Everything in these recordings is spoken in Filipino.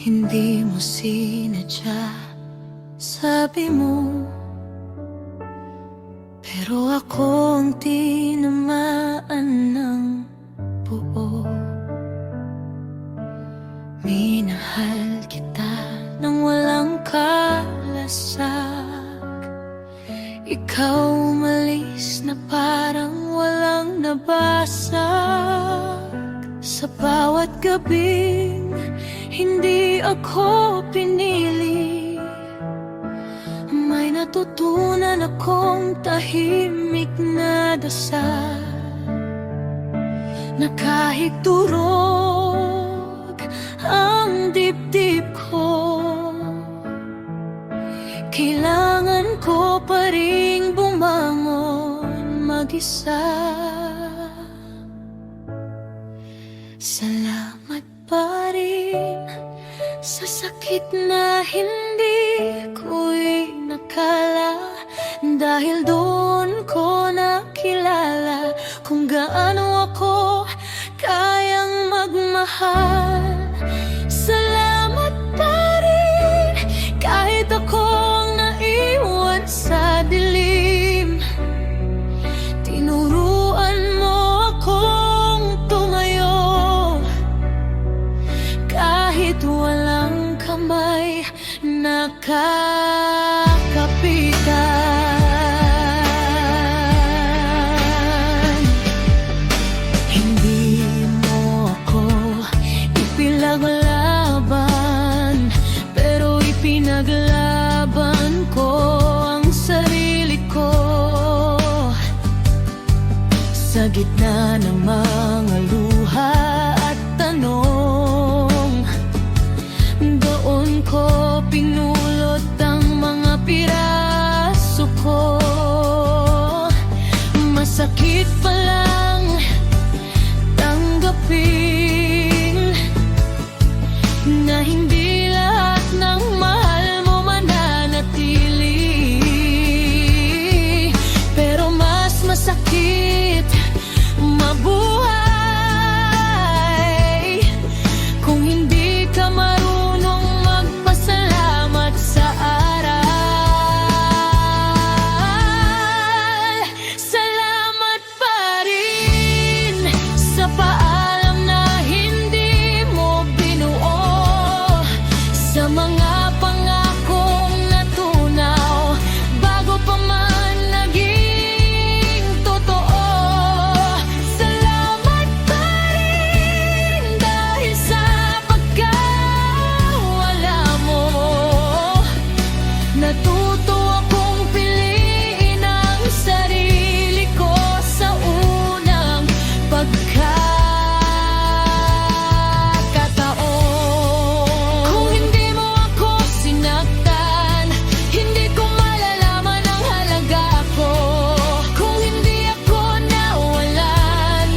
Hindi mo sinadya, sabi mo, pero ako ang tinamaan ng buo. Minahal kita nang walang kalasag. Ikaw umalis na parang walang nabasag. Sa bawat gabing hindi ako pinili, may natutunan akong tahimik na dasal, na kahit durog ang dibdib ko, kailangan ko pa ring bumangon mag-isa. Salamat pa rin sa sakit na hindi ko inakala, dahil doon ko nakilala kung gaano ako kayang magmahal. Salamat pa rin kahit akong naiwan sa dilim, tinuruan mo akong tumayo kahit walang kamay nakakapitan. Hindi mo ako ipinaglaban, pero ipinaglaban ko ang sarili ko. Sa gitna ng mga luha at tanong, doon ko pinulot ang mga piraso ko. Masakit pa lang tanggapin na hindi lahat ng mahal mo mananatili, pero mas masakit mabuhay kung hindi ka marunong magpasalamat sa aral. Salamat pa rin sa paalam na hindi mo binuo, sa mga pangakong natunaw bago pa man naging totoo. Salamat pa rin dahil sa pagkawala mo, natuto akong piliin ang sarili ko sa unang pagkakataon. Kung hindi mo ako sinaktan, hindi ko malalaman ang halaga ko. Kung hindi ako nawalan,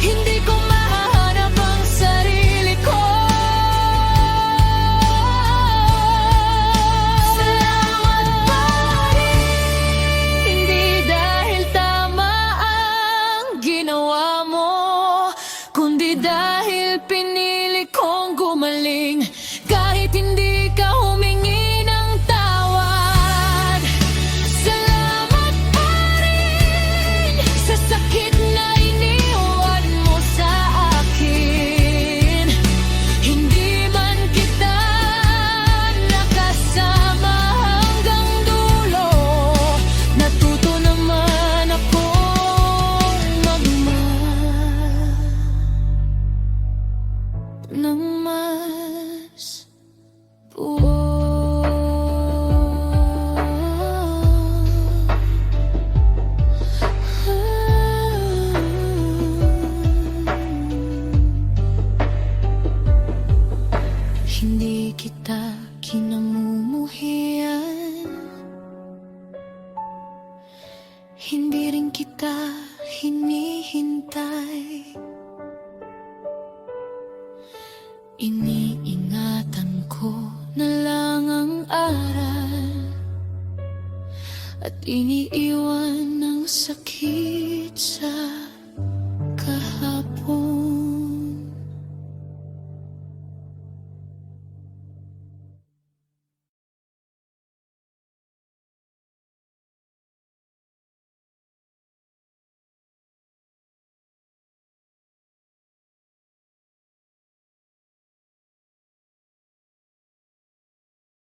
hindi ko mahahanap ang sarili ko. Salamat pa rin, hindi dahil tama ang ginawa mo, kundi dahil pinili kong gumaling kahit hindi ka humingi ng tawad. Salamat pa rin sa sakit na iniwan mo sa akin. Hindi man kita nakasama hanggang dulo, natuto naman akong magmahal ng mas buo. Hindi kita kinamumuhian, hindi rin kita hinihintay. Iniingatan ko na lang ang aral at iniiwan ng sakit sa